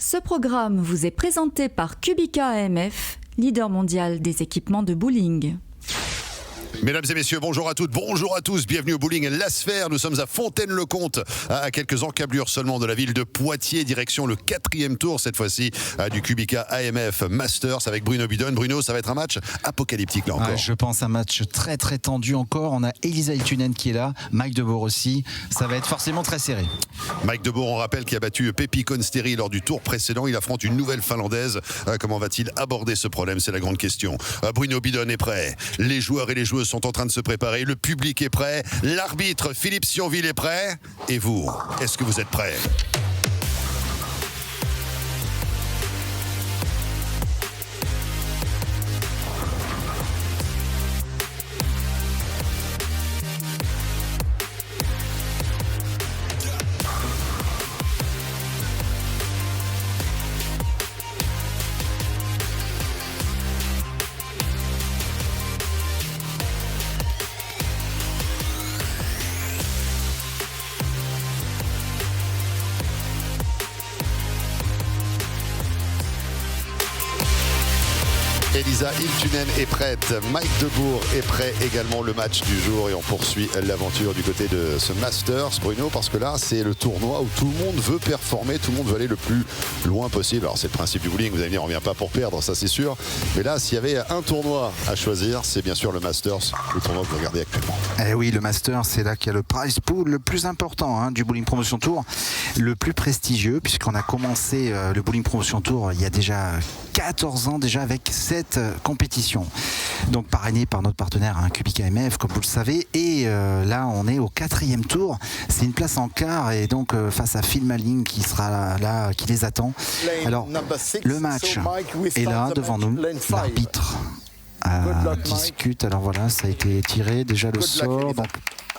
Ce programme vous est présenté par Kubica AMF, leader mondial des équipements de bowling. Mesdames et messieurs, bonjour à toutes, bonjour à tous, bienvenue au bowling La Sphère. Nous sommes à Fontaine-le-Comte, à quelques encablures seulement de la ville de Poitiers, direction le 4e tour cette fois-ci du Kubica AMF Masters avec Bruno Bidon. Bruno, ça va être un match apocalyptique là encore. Je pense un match très très tendu encore. On a Elisa Hiltunen qui est là, Mike De Boer aussi. Ça va être forcément très serré. Mike De Boer, on rappelle, qui a battu Pepi Konsteri lors du tour précédent. Il affronte une nouvelle Finlandaise. Comment va-t-il aborder ce problème? C'est la grande question. Bruno Bidon est prêt. Les joueurs et les joueuses sont en train de se préparer. Le public est prêt. L'arbitre Philippe Sionville est prêt. Et vous, est-ce que vous êtes prêts? Elisa Hiltunen est prête, Mike De Boer est prêt également. Le match du jour et on poursuit l'aventure du côté de ce Masters, Bruno, parce que là c'est le tournoi où tout le monde veut performer, tout le monde veut aller le plus loin possible. Alors c'est le principe du bowling, vous allez me dire on vient pas pour perdre, ça c'est sûr, mais là s'il y avait un tournoi à choisir, c'est bien sûr le Masters, le tournoi que vous regardez actuellement. Eh oui, le Masters, c'est là qu'il y a le prize pool le plus important du Bowling Promotion Tour, le plus prestigieux, puisqu'on a commencé le Bowling Promotion Tour il y a déjà 14 ans déjà avec cette compétition. Donc parrainé par notre partenaire Kubica AMF, comme vous le savez. Et là, on est au 4e tour. C'est une place en quart et donc face à Phil Malling qui sera là, qui les attend. Alors, le match est là devant nous. L'arbitre discute. Alors voilà, ça a été tiré déjà le sort. Donc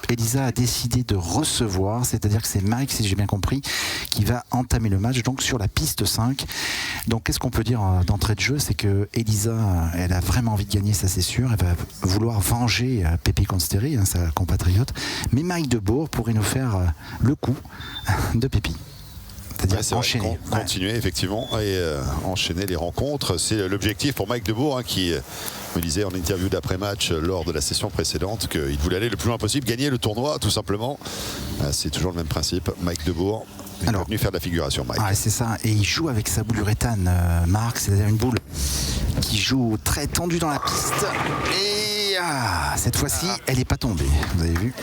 Elisa a décidé de recevoir, c'est-à-dire que c'est Mike, si j'ai bien compris, qui va entamer le match, donc sur la piste 5. Donc qu'est-ce qu'on peut dire d'entrée de jeu? C'est que Elisa, elle a vraiment envie de gagner, ça c'est sûr. Elle va vouloir venger Pepi Konsteri, sa compatriote. Mais Mike De Boer pourrait nous faire le coup de Pepi. C'est-à-dire enchaîner. Continuer effectivement et enchaîner les rencontres. C'est l'objectif pour Mike De Boer qui me disait en interview d'après-match lors de la session précédente qu'il voulait aller le plus loin possible, gagner le tournoi tout simplement. C'est toujours le même principe. Mike De Boer est venu faire de la figuration. Mike. C'est ça. Et il joue avec sa boule uréthane, Marc, c'est-à-dire une boule qui joue très tendue dans la piste. Et cette fois-ci, elle n'est pas tombée. Vous avez vu ?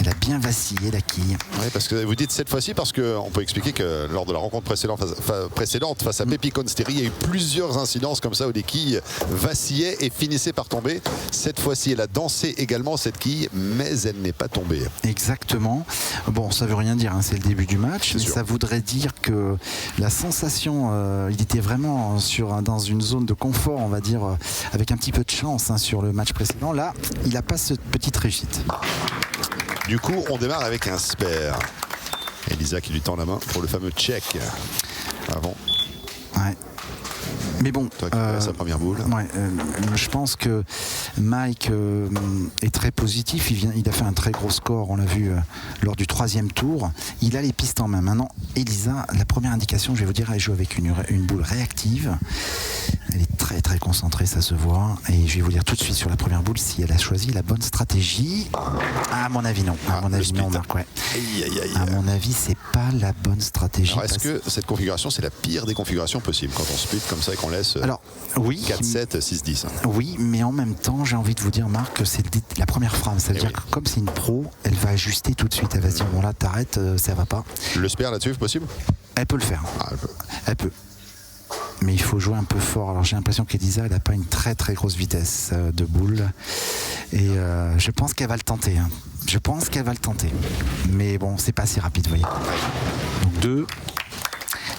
Elle a bien vacillé, la quille. Oui, parce que vous dites cette fois-ci parce qu'on peut expliquer que lors de la rencontre précédente face à Pepi Konsteri, il y a eu plusieurs incidences comme ça où des quilles vacillaient et finissaient par tomber. Cette fois-ci, elle a dansé également cette quille, mais elle n'est pas tombée. Exactement. Bon, ça veut rien dire, c'est le début du match. Mais ça voudrait dire que la sensation, il était vraiment dans une zone de confort, on va dire, avec un petit peu de chance sur le match précédent. Là, il n'a pas cette petite réussite. Du coup, on démarre avec un spare. Elisa qui lui tend la main pour le fameux check avant. Ouais. Mais bon, sa première boule. Je pense que Mike est très positif. Il a fait un très gros score, on l'a vu lors du 3e tour. Il a les pistes en main. Maintenant, Elisa, la première indication, je vais vous dire, elle joue avec une boule réactive. Elle est très très concentrée, ça se voit. Et je vais vous dire tout de suite sur la première boule si elle a choisi la bonne stratégie. À mon avis, non. À mon avis, non, Marc. À mon avis, c'est pas la bonne stratégie. Alors, est-ce que cette configuration, c'est la pire des configurations possibles quand on split comme ça et qu'on laisse 4-7, 6-10 Oui, mais en même temps, j'ai envie de vous dire, Marc, que c'est la première phrase. Ça veut dire que comme c'est une pro, elle va ajuster tout de suite. Elle va se dire, bon là, t'arrêtes, ça va pas. Le spare là-dessus, est possible? Elle peut le faire. Elle peut. Mais il faut jouer un peu fort. Alors j'ai l'impression qu'Elisa, elle n'a pas une très très grosse vitesse de boule. Et je pense qu'elle va le tenter. Je pense qu'elle va le tenter. Mais bon, c'est pas si rapide, vous voyez. Donc 2.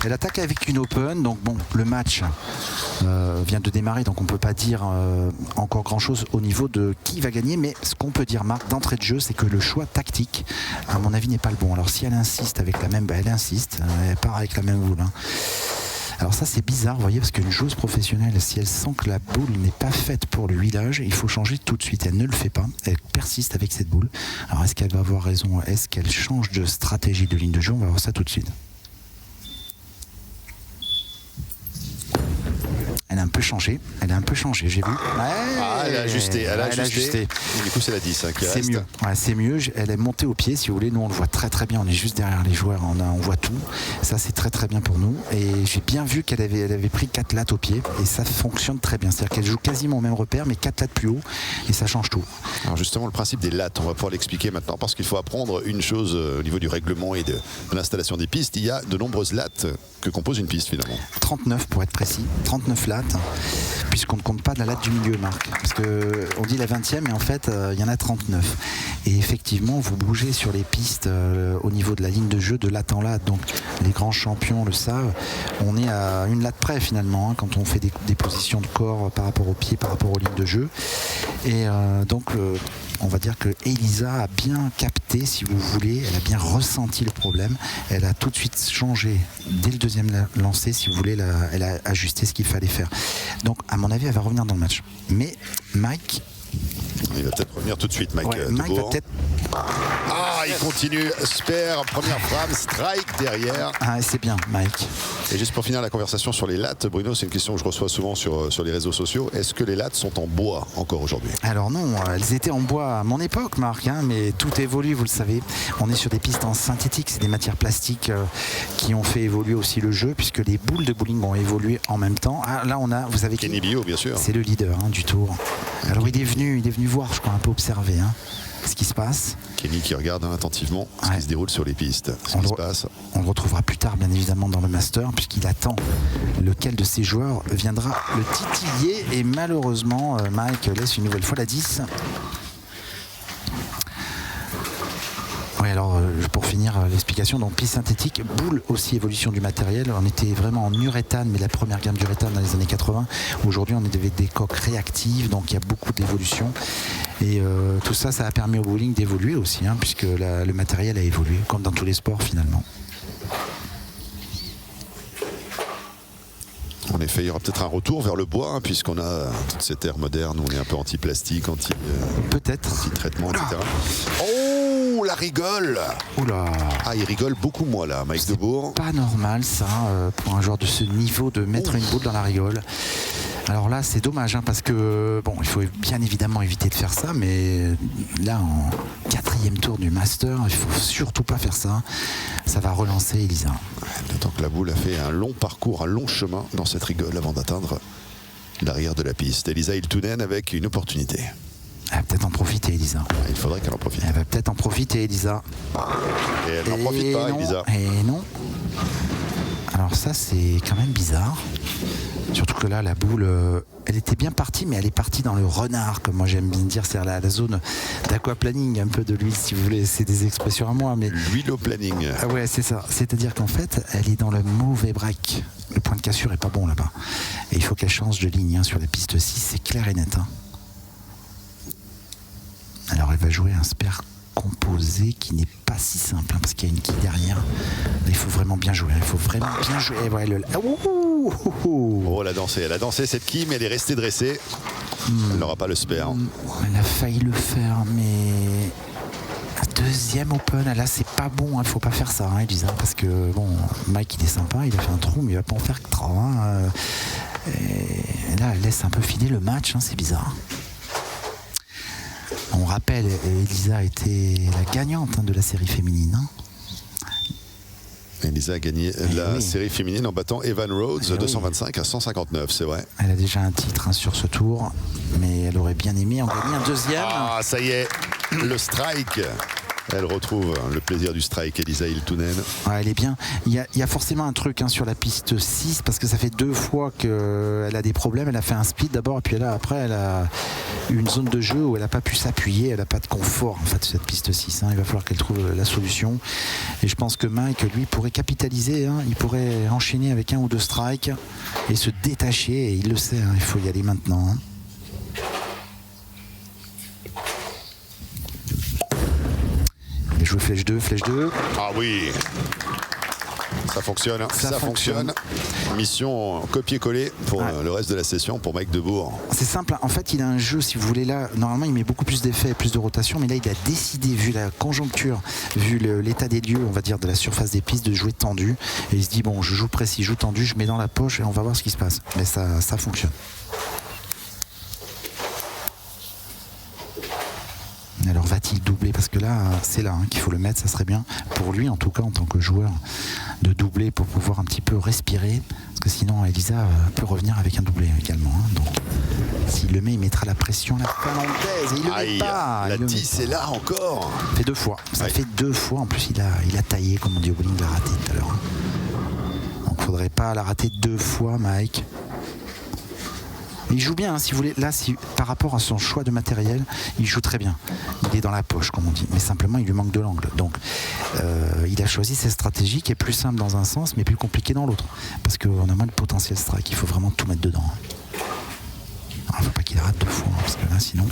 Elle attaque avec une open. Donc bon, le match vient de démarrer. Donc on ne peut pas dire encore grand chose au niveau de qui va gagner. Mais ce qu'on peut dire, Marc, d'entrée de jeu, c'est que le choix tactique, à mon avis, n'est pas le bon. Alors si elle insiste avec la même, elle insiste. Elle part avec la même boule. Alors ça c'est bizarre, vous voyez, parce qu'une joueuse professionnelle, si elle sent que la boule n'est pas faite pour le huilage, il faut changer tout de suite. Elle ne le fait pas, elle persiste avec cette boule. Alors est-ce qu'elle va avoir raison? Est-ce qu'elle change de stratégie de ligne de jeu? On va voir ça tout de suite. un peu changé. J'ai vu. Elle a ajusté. Du coup, c'est la 10 qui reste. C'est mieux. Ouais, c'est mieux. Elle est montée au pied, si vous voulez. Nous, on le voit très très bien. On est juste derrière les joueurs. On voit tout. Ça, c'est très très bien pour nous. Et j'ai bien vu qu'elle avait pris 4 lattes au pied. Et ça fonctionne très bien. C'est-à-dire qu'elle joue quasiment au même repère, mais 4 lattes plus haut. Et ça change tout. Alors justement, le principe des lattes, on va pouvoir l'expliquer maintenant parce qu'il faut apprendre une chose au niveau du règlement et de l'installation des pistes. Il y a de nombreuses lattes que compose une piste finalement. 39 pour être précis. 39 lattes. Puisqu'on ne compte pas de la latte du milieu, Marc. Parce qu'on dit la 20e, mais en fait, il y en a 39. Et effectivement, vous bougez sur les pistes au niveau de la ligne de jeu de latte en latte. Donc, les grands champions le savent. On est à une latte près, finalement, quand on fait des positions de corps par rapport aux pieds, par rapport aux lignes de jeu. Et donc, on va dire que Elisa a bien capté, si vous voulez, elle a bien ressenti le problème. Elle a tout de suite changé dès le deuxième lancer, si vous voulez, elle a ajusté ce qu'il fallait faire. Donc, à mon avis, elle va revenir dans le match. Mais Mike... Il va peut-être revenir tout de suite, Mike. Ouais, Mike va peut-être... il continue. Sper, première frappe, strike derrière. C'est bien, Mike. Et juste pour finir la conversation sur les lattes, Bruno, c'est une question que je reçois souvent sur les réseaux sociaux. Est-ce que les lattes sont en bois encore aujourd'hui? Alors non, elles étaient en bois à mon époque, Marc, mais tout évolue, vous le savez. On est sur des pistes en synthétique, c'est des matières plastiques qui ont fait évoluer aussi le jeu, puisque les boules de bowling ont évolué en même temps. Là, vous avez Kenny Bio, bien sûr. C'est le leader du tour. Alors il est venu voir, je crois, un peu observer ce qui se passe. Kenny qui regarde attentivement ce qui se déroule sur les pistes, ce qui se passe. On le retrouvera plus tard, bien évidemment, dans le Master, puisqu'il attend lequel de ses joueurs viendra le titiller. Et malheureusement, Mike laisse une nouvelle fois la 10. Oui, alors pour finir l'explication, donc piste synthétique, boule aussi, évolution du matériel. On était vraiment en uréthane, mais la première gamme d'uréthane dans les années 80. Aujourd'hui, on est des coques réactives, donc il y a beaucoup d'évolution. Et tout ça, ça a permis au bowling d'évoluer aussi, puisque le matériel a évolué, comme dans tous les sports finalement. En effet, il y aura peut-être un retour vers le bois, puisqu'on a toute cette ère moderne où on est un peu anti-plastique, anti-traitement, etc. Oh, la rigole! Oula! Il rigole beaucoup moins là, Mike Debourg. Pas normal ça, pour un joueur de ce niveau, de mettre une boule dans la rigole. Alors là, c'est dommage, parce que, il faut bien évidemment éviter de faire ça, mais là, en 4e tour du Master, il faut surtout pas faire ça. Ça va relancer Elisa. D'autant que la boule a fait un long parcours, un long chemin dans cette rigole avant d'atteindre l'arrière de la piste. Elisa Hiltunen avec une opportunité. Elle va peut-être en profiter, Elisa. Il faudrait qu'elle en profite. Elle va peut-être en profiter, Elisa. Et elle n'en profite pas, Elisa. Et non. Alors ça, c'est quand même bizarre. Surtout que là, la boule, elle était bien partie, mais elle est partie dans le renard, comme moi j'aime bien dire, c'est la zone d'aquaplaning, un peu de l'huile, si vous voulez, c'est des expressions à moi. Mais l'huile au planning. Ah ouais, c'est ça. C'est-à-dire qu'en fait, elle est dans le mauvais break. Le point de cassure est pas bon là-bas. Et il faut qu'elle change de ligne sur la piste 6, c'est clair et net. Alors elle va jouer un spare composé qui n'est pas si simple, parce qu'il y a une quille derrière. Là, il faut vraiment bien jouer. Et voilà, elle a dansé cette quille, mais elle est restée dressée. Elle n'aura pas le spare. Elle a failli le faire, mais deuxième open, là c'est pas bon, il faut pas faire ça, Elisa, parce que Mike il est sympa, il a fait un trou, mais il va pas en faire que 3. Et là elle laisse un peu filer le match, c'est bizarre. On rappelle, Elisa était la gagnante de la série féminine. Elisa a gagné la série féminine en battant Evan Rhodes 225 à 159, c'est vrai. Elle a déjà un titre sur ce tour, mais elle aurait bien aimé en gagner un deuxième. Ça y est, le strike. Elle retrouve le plaisir du strike, Elisa Hiltunen. Elle est bien. Il y a forcément un truc sur la piste 6, parce que ça fait 2 fois qu'elle a des problèmes. Elle a fait un speed d'abord, et puis là, après, elle a une zone de jeu où elle n'a pas pu s'appuyer. Elle n'a pas de confort, en fait, cette piste 6. Il va falloir qu'elle trouve la solution. Et je pense que Mike, lui, pourrait capitaliser. Il pourrait enchaîner avec 1 ou 2 strikes et se détacher. Et il le sait, il faut y aller maintenant. Il joue flèche 2. Ah oui. Ça fonctionne, hein. Ça fonctionne. Mission copier-coller pour le reste de la session pour Mike Debourg. C'est simple, en fait il a un jeu, si vous voulez, là, normalement il met beaucoup plus d'effets, plus de rotation, mais là il a décidé, vu la conjoncture, vu l'état des lieux, on va dire, de la surface des pistes, de jouer tendu, et il se dit bon, je joue précis, je joue tendu, je mets dans la poche et on va voir ce qui se passe. Mais ça fonctionne. Alors va-t-il doubler? Parce que là, c'est là qu'il faut le mettre, ça serait bien pour lui en tout cas en tant que joueur de doubler pour pouvoir un petit peu respirer, parce que sinon Elisa peut revenir avec un doublé également. Donc s'il le met, il mettra la pression, la finlandaise, et il le met pas. La 10 est là encore. Ça fait 2 fois. Ça fait 2 fois. En plus, il a taillé, comme on dit au bowling, il l'a raté tout à l'heure. Donc faudrait pas la rater 2 fois, Mike. Il joue bien, hein, si vous voulez. Là, par rapport à son choix de matériel, il joue très bien. Il est dans la poche, comme on dit. Mais simplement, il lui manque de l'angle. Donc, il a choisi cette stratégie qui est plus simple dans un sens, mais plus compliquée dans l'autre. Parce qu'on a moins de potentiel strike. Il faut vraiment tout mettre dedans. Il ne faut pas qu'il rate 2 fois, hein, parce que là, sinon,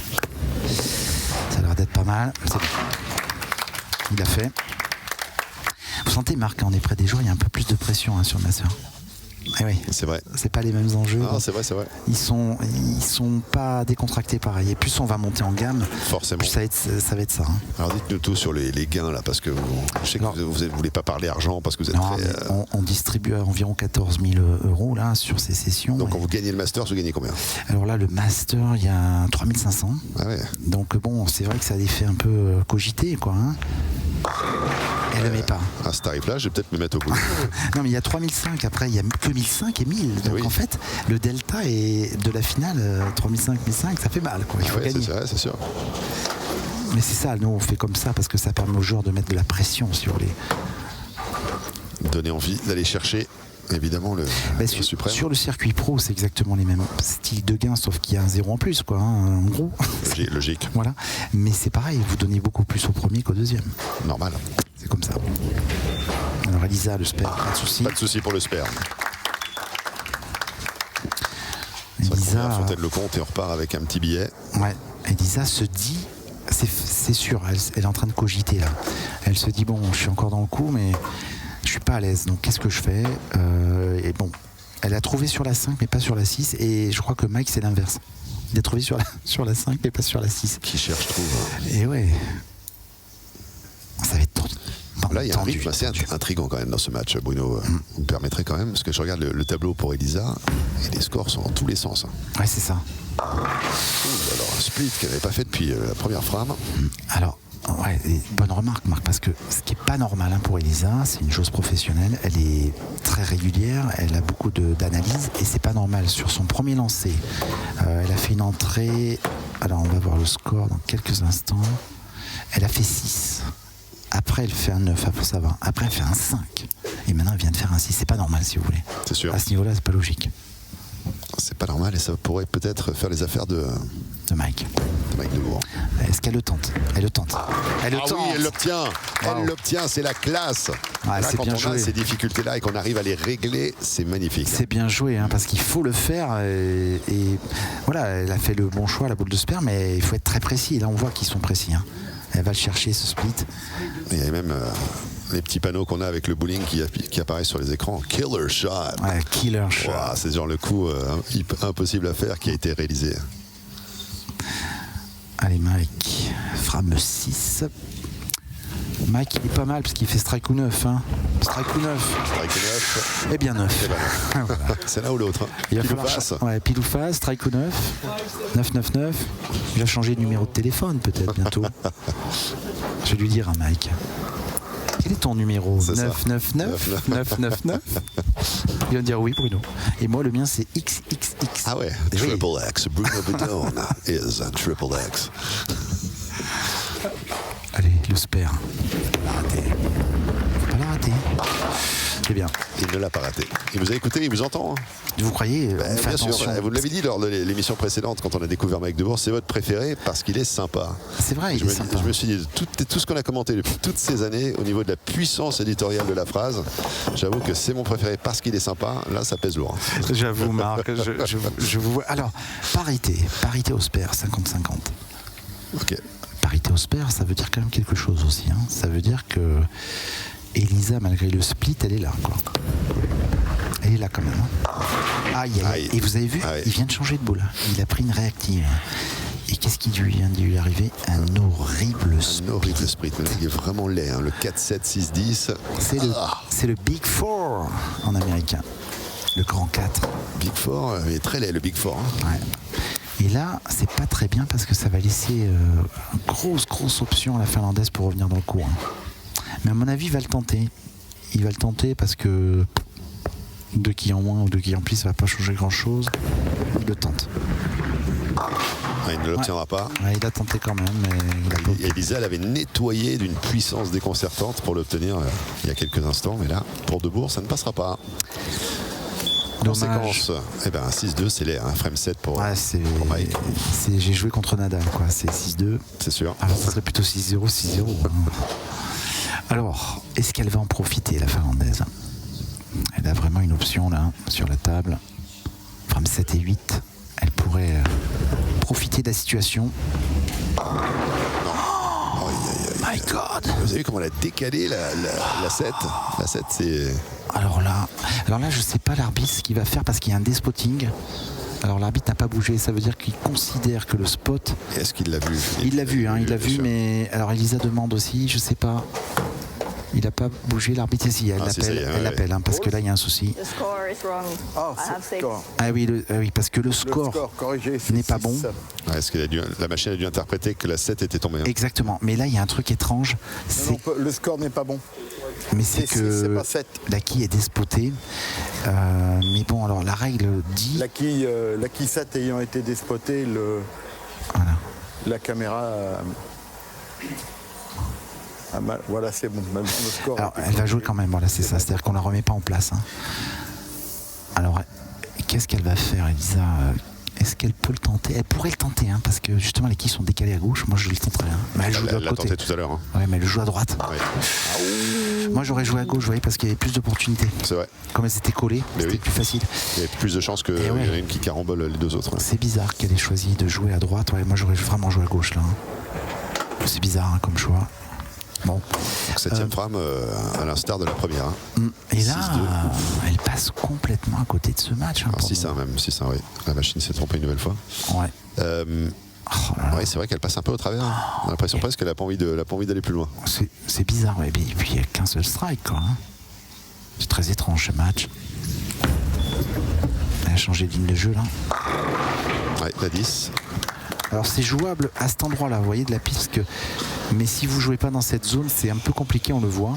ça a l'air d'être pas mal. C'est bon. Il a fait. Vous sentez, Marc, quand on est près des joueurs, il y a un peu plus de pression sur le master. Eh oui, c'est vrai. C'est pas les mêmes enjeux. Non, c'est vrai. Ils sont pas décontractés pareil. Et plus on va monter en gamme, forcément. Plus ça va être ça. Hein. Alors dites-nous tout sur les gains là, parce que je sais que vous ne voulez pas parler argent parce que vous êtes on distribue à environ 14 000 € là sur ces sessions. Donc quand vous gagnez le Master, vous gagnez combien? Alors là, le Master, il y a 3 500. Ah ouais. Donc bon, c'est vrai que ça a des faits un peu cogités, quoi. Hein. Elle ne le met pas. À ce tarif-là, je vais peut-être me mettre au bout. Non, mais il y a 3005. Après, il n'y a que 1005 et 1000. Donc en fait, le delta est de la finale 3005, 1005, ça fait mal, quoi. Il faut gagner. C'est sûr. Mais c'est ça, nous on fait comme ça parce que ça permet aux joueurs de mettre de la pression, si vous voulez. Donner envie d'aller chercher. Évidemment, le suprême. Sur le circuit pro, c'est exactement les mêmes styles de gains, sauf qu'il y a un 0 en plus, quoi, hein, en gros. Logique. Voilà. Mais c'est pareil, vous donnez beaucoup plus au premier qu'au deuxième. Normal. C'est comme ça. Alors Elisa, le spare, pas de souci. Pas de souci pour le spare. Elisa, Fontaine le compte et on repart avec un petit billet. Ouais. Elisa se dit, c'est sûr, elle est en train de cogiter là. Elle se dit bon, je suis encore dans le coup, mais je suis pas à l'aise, donc qu'est-ce que je fais? Et bon, elle a trouvé sur la 5 mais pas sur la 6, et je crois que Mike c'est l'inverse. Il a trouvé sur la 5 mais pas sur la 6. Qui cherche trouve. Et ouais. Ça va être tendu. Là, il y a un rythme assez intriguant quand même dans ce match, Bruno. Vous me permettrez quand même, parce que je regarde le tableau pour Elisa, et les scores sont dans tous les sens. Ouais, c'est ça. Alors, un split qu'elle n'avait pas fait depuis la première frame. Alors, ouais, bonne remarque, Marc, parce que ce qui n'est pas normal pour Elisa, c'est une chose professionnelle, elle est très régulière, elle a beaucoup d'analyse, et c'est pas normal. Sur son premier lancer, elle a fait une entrée, alors on va voir le score dans quelques instants, elle a fait 6. Après, elle fait un 9, après ça va. Après, elle fait un 5. Et maintenant, elle vient de faire un 6. C'est pas normal, si vous voulez. C'est sûr. À ce niveau-là, c'est pas logique. C'est pas normal et ça pourrait peut-être faire les affaires de Mike. De Mike Debourg. Est-ce qu'elle le tente? Elle le tente. Elle le tente. Oui, elle l'obtient. Wow. Elle l'obtient, c'est la classe. Ouais, là, quand bien on joué. a ces difficultés-là et qu'on arrive à les régler, c'est magnifique. C'est bien joué, parce qu'il faut le faire. Et voilà, elle a fait le bon choix, la boule de sperme, mais il faut être très précis. Là, on voit qu'ils sont précis. Elle va le chercher, ce split. Il y a même les petits panneaux qu'on a avec le bowling qui apparaissent sur les écrans. Killer shot. Ouais, killer shot. Wow, c'est genre le coup impossible à faire qui a été réalisé. Allez, Mike. Frame 6. Mike, il est pas mal parce qu'il fait strike ou 9. Strike ou 9. Strike ou 9. Eh bien 9. Voilà. C'est l'un ou l'autre. Il va falloir ouais, pile ou face, strike ou 9. 999. Il va changer de numéro de téléphone peut-être bientôt. Je vais lui dire à Mike. Quel est ton numéro? 999 999. Il va me dire oui, Bruno. Et moi, le mien, c'est XXX. Ah ouais, Triple X. Bruno Bedone is a Triple X. Allez, le spare. Faut pas la rater. Faut pas la rater. C'est bien. Il ne l'a pas raté. Il vous a écouté, il vous entend. Vous croyez bien sûr, vous l'avez dit lors de l'émission précédente, quand on a découvert Mike Debourg, c'est votre préféré parce qu'il est sympa. C'est vrai, il est sympa. Je me suis dit, tout ce qu'on a commenté depuis toutes ces années, au niveau de la puissance éditoriale de la phrase, j'avoue que c'est mon préféré parce qu'il est sympa. Là, ça pèse lourd. J'avoue, Marc, je vous vois. Alors, parité au spare, 50-50. Ok. Parité au spare, ça veut dire quand même quelque chose aussi. Ça veut dire que Elisa, malgré le split, elle est là, quoi. Elle est là quand même. Hein. Aïe, aïe, aïe. Et vous avez vu, il vient de changer de boule. Il a pris une réactive. Et qu'est-ce qui lui vient de lui arriver? Un horrible split. Un horrible split. Il est vraiment laid. Hein. Le 4-7, 6-10. C'est le Big Four en américain. Le grand 4. Big Four, il est très laid, le Big Four. Hein. Ouais. Et là, c'est pas très bien parce que ça va laisser une grosse option à la finlandaise pour revenir dans le coup. Hein. Mais à mon avis, il va le tenter. Il va le tenter parce que 2 quilles en moins ou 2 quilles en plus, ça va pas changer grand-chose. Il le tente. Il ne l'obtiendra pas. Ouais, il a tenté quand même. Mais Elisa l'avait nettoyé d'une puissance déconcertante pour l'obtenir il y a quelques instants. Mais là, pour Debourg, ça ne passera pas. Conséquence, 6-2, c'est les frame 7 pour Mike. J'ai joué contre Nadal, quoi. C'est 6-2. C'est sûr. Alors, ça serait plutôt 6-0, 6-0. Hein. Alors, est-ce qu'elle va en profiter, la finlandaise? Elle a vraiment une option là, sur la table. Frame 7 et 8. Elle pourrait profiter de la situation. Non. Oh, my God! Vous avez vu comment elle a décalé la 7? La 7, c'est... Alors là, je sais pas l'arbitre ce qu'il va faire parce qu'il y a un despotting. Alors l'arbitre n'a pas bougé, ça veut dire qu'il considère que le spot... Est-ce qu'il l'a vu? Il l'a vu, il l'a vu, mais... Alors Elisa demande aussi, je sais pas... Il n'a pas bougé, l'arbitre ici, elle l'appelle, parce que là il y a un souci. Ah oui, parce que le score n'est pas bon. Ouais, est-ce que la machine a dû interpréter que la 7 était tombée? Exactement, mais là il y a un truc étrange. Le score n'est pas bon. Mais c'est que la quille est despotée. Mais bon, alors la règle dit... La quille 7 ayant été despotée, la caméra... voilà, c'est bon. Même le score. Alors, elle va jouer quand même, voilà, c'est ça. C'est-à-dire qu'on la remet pas en place. Hein. Alors, qu'est-ce qu'elle va faire, Elisa? Est-ce qu'elle peut le tenter? Elle pourrait le tenter, hein, parce que justement les quilles sont décalées à gauche. Moi, je le tenterais. Hein. Mais elle joue de l'autre côté. Elle l'a tenté tout à l'heure. Hein. Ouais, mais elle joue à droite. Ouais. Moi, j'aurais joué à gauche, vous voyez, parce qu'il y avait plus d'opportunités. C'est vrai. Comme elles étaient collées, c'était plus facile. Il y a plus de chances qu'il y en ait une qui carambole les deux autres. Ouais. C'est bizarre qu'elle ait choisi de jouer à droite. Ouais, moi, j'aurais vraiment joué à gauche là. Hein. C'est bizarre comme choix. Bon. Donc 7e frame à l'instar de la première. Hein. Et là, elle passe complètement à côté de ce match. Hein, 6-1 même, 6-1, oui. La machine s'est trompée une nouvelle fois. Ouais. Oui, c'est vrai qu'elle passe un peu au travers. On a l'impression presque qu'elle n'a pas envie d'aller plus loin. C'est bizarre, ouais. Et puis il n'y a qu'un seul strike, quoi. Hein. C'est très étrange ce match. Elle a changé de ligne de jeu là. Ouais, la 10. Alors c'est jouable à cet endroit-là, vous voyez, de la piste. Mais si vous jouez pas dans cette zone, c'est un peu compliqué, on le voit.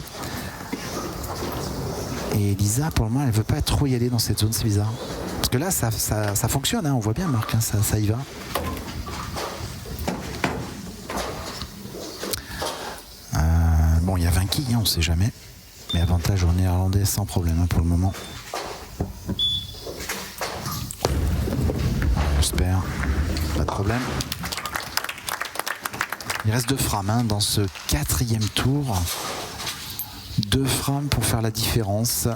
Et Elisa, pour le moment, elle veut pas trop y aller dans cette zone, c'est bizarre. Parce que là, ça fonctionne, hein, on voit bien, Marc, hein, ça y va. Bon, il y a 20 quilles, hein, on sait jamais. Mais avantage au néerlandais sans problème hein, pour le moment. J'espère. Pas de problème. Il reste 2 frames hein, dans ce 4e tour. 2 frames pour faire la différence.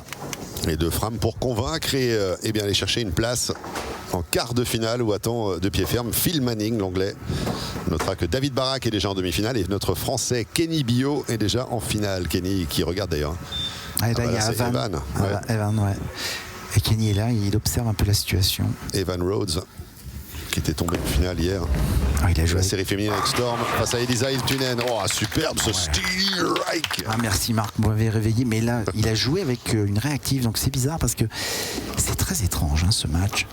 Et 2 frames pour convaincre et aller chercher une place en quart de finale où attend de pied ferme Phil Manning, l'anglais. On notera que David Barak est déjà en demi-finale et notre français Kenny Bio est déjà en finale. Kenny qui regarde d'ailleurs. Là, il y a Evan. Evan, ouais. Et Kenny est là, il observe un peu la situation. Evan Rhodes, qui était tombé en finale hier. Il a joué la série féminine avec Storm face à Elisa Iltunen. Oh, superbe ce Steel Reich. Merci Marc, vous m'avez réveillé. Mais là, il a joué avec une réactive, donc c'est bizarre parce que c'est très étrange hein, ce match.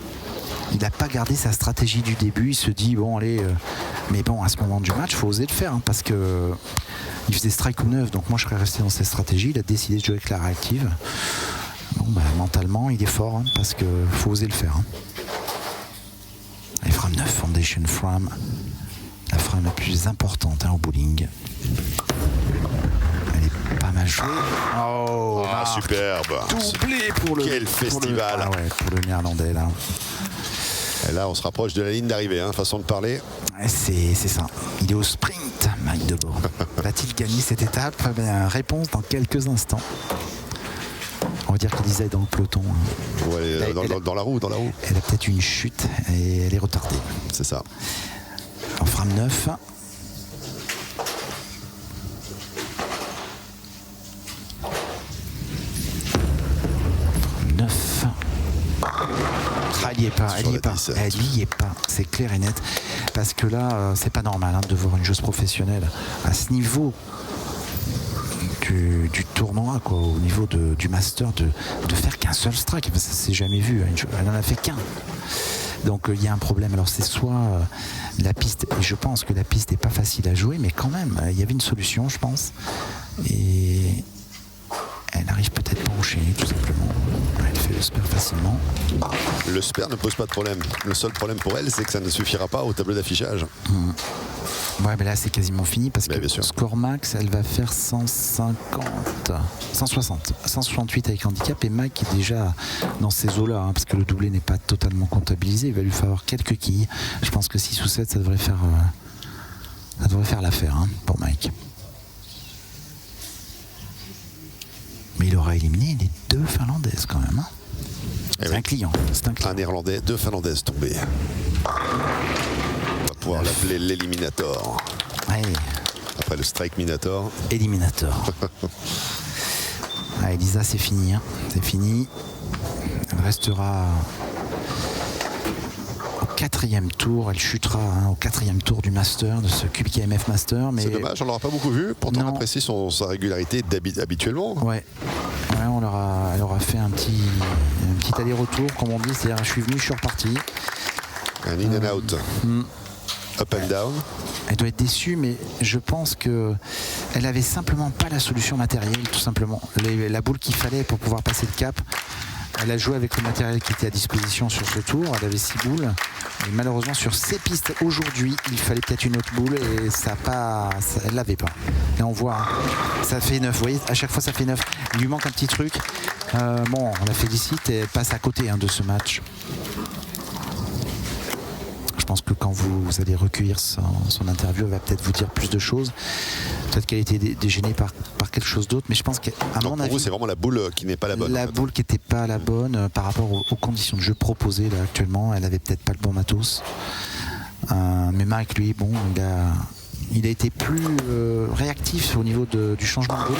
Il n'a pas gardé sa stratégie du début. Il se dit bon allez, mais bon à ce moment du match, il faut oser le faire hein, parce que il faisait strike ou 9. Donc moi je serais resté dans cette stratégie. Il a décidé de jouer avec la réactive. Bon mentalement il est fort hein, parce que faut oser le faire. Hein. Les frame 9, Foundation Frame, la frame la plus importante hein, au bowling. Elle est pas mal jouée. Oh, superbe. Doublé pour le. Quel festival. Pour le néerlandais là. Et là, on se rapproche de la ligne d'arrivée, hein, façon de parler. C'est ça. Il est au sprint, Mike Debourg. Va-t-il gagner cette étape? Réponse dans quelques instants. On va dire qu'Elisa est dans le peloton. Hein. Ouais, dans la roue. Elle a peut-être une chute et elle est retardée. C'est ça. En frame 9. Elle n'y est pas, elle n'y est pas, elle n'y est pas, c'est clair et net. Parce que là, c'est pas normal de voir une joueuse professionnelle à ce niveau du tournoi, quoi, au niveau du master, de faire qu'un seul strike. Ça s'est jamais vu, elle n'en a fait qu'un. Donc il y a un problème. Alors c'est soit la piste, et je pense que la piste n'est pas facile à jouer, mais quand même, il y avait une solution, je pense. Et elle n'arrive peut-être pas à enchaîner, tout simplement. Elle fait le spare facilement. Le spare ne pose pas de problème. Le seul problème pour elle, c'est que ça ne suffira pas au tableau d'affichage. Ouais, mais là c'est quasiment fini parce que bien sûr. Score max, elle va faire 168 avec handicap, et Mike est déjà dans ces eaux-là, parce que le doublé n'est pas totalement comptabilisé. Il va lui falloir quelques quilles. Je pense que 6 ou 7, ça devrait faire l'affaire pour Mike. Mais il aura éliminé les 2 Finlandaises quand même. C'est un client. Un Néerlandais, 2 Finlandaises tombées. On va pouvoir l'appeler l'Eliminator. Ouais. Après le Strike Minator. Eliminator. Elisa, c'est fini. C'est fini. Elle restera au 4e tour. Elle chutera au 4e tour du Master, de ce Kubik AMF Master. Mais c'est dommage, on l'aura pas beaucoup vu. Pourtant, on apprécie sa régularité habituellement. Ouais, elle aura fait un petit aller-retour, comme on dit. C'est-à-dire, je suis venu, je suis reparti. Un in and out. Up and down. Elle doit être déçue, mais je pense que elle avait simplement pas la solution matérielle, tout simplement. La boule qu'il fallait pour pouvoir passer le cap. Elle a joué avec le matériel qui était à disposition sur ce tour. Elle avait 6 boules. Et malheureusement, sur ces pistes aujourd'hui, il fallait peut-être une autre boule, et elle l'avait pas. Et on voit, ça fait 9. Vous voyez, à chaque fois, ça fait 9. Il lui manque un petit truc. Bon, on la félicite et elle passe à côté de ce match. Je pense que quand vous allez recueillir son interview, elle va peut-être vous dire plus de choses. Peut-être qu'elle a été dégênée par quelque chose d'autre, mais je pense qu'à mon avis, pour vous, c'est vraiment la boule qui n'est pas la bonne. La boule qui n'était pas la bonne par rapport aux conditions de jeu proposées là, actuellement. Elle avait peut-être pas le bon matos. Mais Mike, lui, bon, il a été plus réactif au niveau du changement de boule.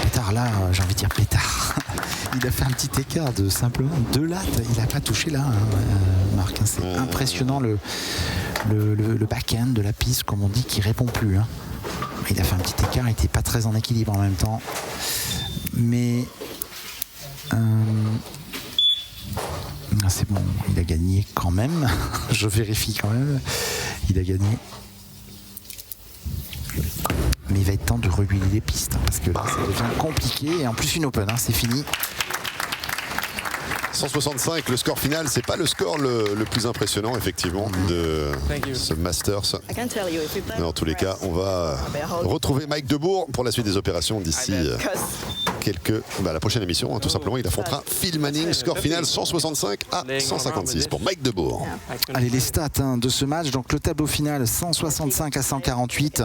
Pétard, là, j'ai envie de dire pétard. Il a fait un petit écart de simplement 2 lattes. Il n'a pas touché là, Marc. C'est impressionnant le back-end de la piste, comme on dit, qui répond plus. Il a fait un petit écart, il n'était pas très en équilibre en même temps. Mais c'est bon, il a gagné quand même. Je vérifie quand même. Il a gagné. Mais il va être temps de rehuiler les pistes, parce que là, ça devient compliqué. Et en plus, une open, c'est fini. 165, le score final, c'est pas le score le plus impressionnant effectivement de ce Masters. Mais en tous les cas, on va retrouver Mike Debourg pour la suite des opérations d'ici la prochaine émission. Tout simplement, il affrontera Phil Manning. Score final 165 à 156 pour Mike Debourg. Allez, les stats de ce match. Donc le tableau final 165 à 148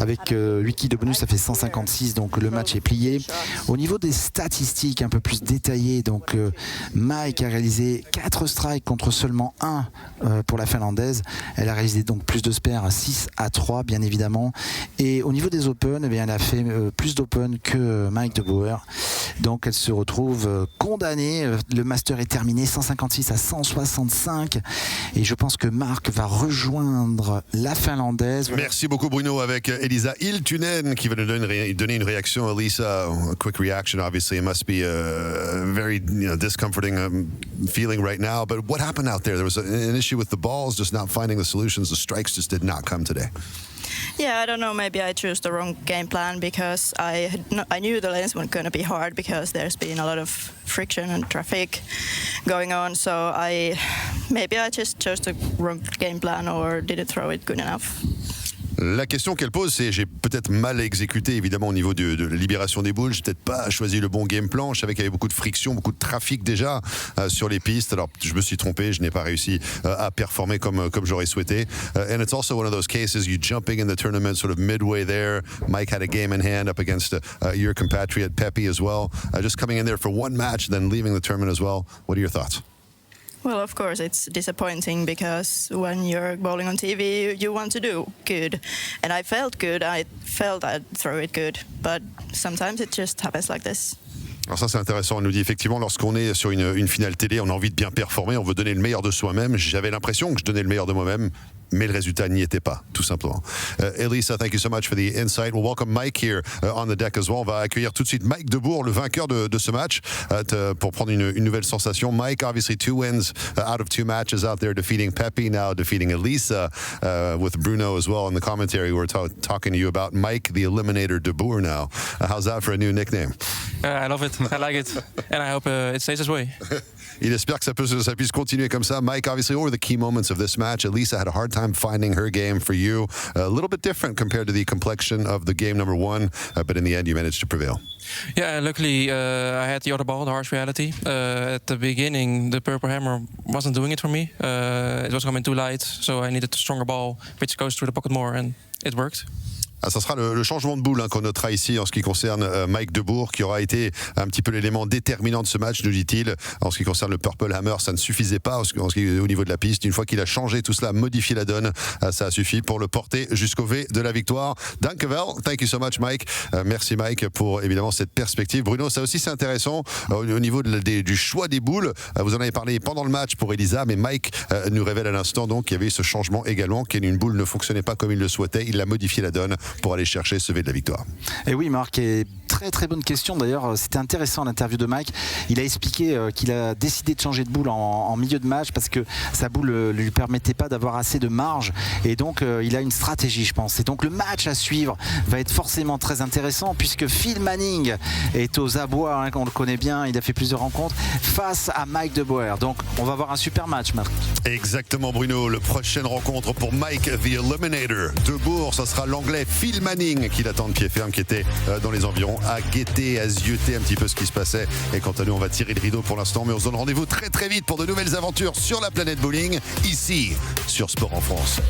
avec 8 kills de bonus, ça fait 156. Donc le match est plié. Au niveau des statistiques un peu plus détaillées, donc Mike a réalisé 4 strikes contre seulement 1 pour la Finlandaise. Elle a réalisé donc plus de spares, 6 à 3 bien évidemment. Et au niveau des Open, elle a fait plus d'Open que Mike Debour. Donc elle se retrouve condamnée. Le Master est terminé 156 à 165. Et je pense que Marc va rejoindre la Finlandaise. Merci beaucoup Bruno, avec Elisa Hiltunen qui va nous donner une réaction. Elisa, a quick reaction. Obviously it must be a very discomforting feeling right now. But what happened out there? There was an issue with the balls, just not finding the solutions. The strikes just did not come today. Yeah, I don't know. Maybe I chose the wrong game plan because I knew the lanes weren't going to be hard because there's been a lot of friction and traffic going on. So maybe I just chose the wrong game plan or didn't throw it good enough. La question qu'elle pose, c'est j'ai peut-être mal exécuté évidemment au niveau de la libération des boules. J'ai peut-être pas choisi le bon game plan. Je savais qu'il y avait beaucoup de friction, beaucoup de trafic déjà sur les pistes. Alors je me suis trompé, je n'ai pas réussi à performer comme j'aurais souhaité. And it's also one of those cases you jumping in the tournament sort of midway there. Mike had a game in hand up against your compatriot Pepi as well. Just coming in there for one match, then leaving the tournament as well. What are your thoughts? Well, of course, it's disappointing because when you're bowling on TV, you want to do good. And I felt good. I felt I'd throw it good. But sometimes it just happens like this. Alors ça c'est intéressant, on nous dit effectivement lorsqu'on est sur une finale télé, on a envie de bien performer, on veut donner le meilleur de soi-même. J'avais l'impression que je donnais le meilleur de moi-même, mais le résultat n'y était pas, tout simplement. Elisa, thank you so much for the insight. We'll welcome Mike here on the deck as well. On va accueillir tout de suite Mike Debourg, le vainqueur de ce match, pour prendre une nouvelle sensation. Mike, obviously 2 wins out of 2 matches out there, defeating Pepe, now defeating Elisa, with Bruno as well in the commentary. We're talking to you about Mike, the Eliminator Debourg now. How's that for a new nickname? I love it. I like it. And I hope it stays this way. Il espère que ça puisse continuer comme ça. Mike, obviously, what were the key moments of this match? Elisa had a hard time finding her game for you. A little bit different compared to the complexion of the game number 1, but in the end, you managed to prevail. Yeah, luckily I had the other ball, the harsh reality. At the beginning, the purple hammer wasn't doing it for me. It was coming too light, so I needed a stronger ball, which goes through the pocket more, and it worked. Ça sera le changement de boule qu'on notera ici en ce qui concerne Mike Debourg, qui aura été un petit peu l'élément déterminant de ce match, nous dit-il. En ce qui concerne le Purple Hammer, ça ne suffisait pas au niveau de la piste. Une fois qu'il a changé tout cela, modifié la donne, ça a suffi pour le porter jusqu'au V de la victoire. Dankjewel, thank you so much Mike. Merci Mike pour évidemment cette perspective. Bruno, ça aussi c'est intéressant au niveau du choix des boules. Vous en avez parlé pendant le match pour Elisa, mais Mike nous révèle à l'instant donc qu'il y avait ce changement également, qu'une boule ne fonctionnait pas comme il le souhaitait. Il a modifié la donne pour aller chercher ce V de la victoire. Et oui Marc, et très très bonne question d'ailleurs, c'était intéressant l'interview de Mike. Il a expliqué qu'il a décidé de changer de boule en milieu de match parce que sa boule ne lui permettait pas d'avoir assez de marge, et donc il a une stratégie, je pense. Et donc le match à suivre va être forcément très intéressant puisque Phil Manning est aux abois, on le connaît bien, il a fait plusieurs rencontres face à Mike Debourg. Donc on va avoir un super match, Marc. Exactement Bruno, la prochaine rencontre pour Mike the Eliminator Debourg, ça sera l'anglais Phil Manning qui l'attend de pied ferme, qui était dans les environs à guetter, à zioter un petit peu ce qui se passait. Et quant à nous, on va tirer le rideau pour l'instant, mais on se donne rendez-vous très très vite pour de nouvelles aventures sur la planète bowling, ici sur Sport en France.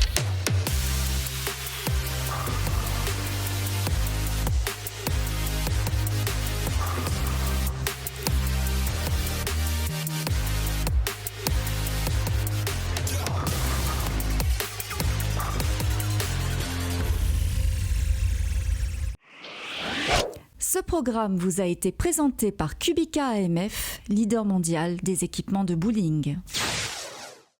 Ce programme vous a été présenté par Kubica AMF, leader mondial des équipements de bowling.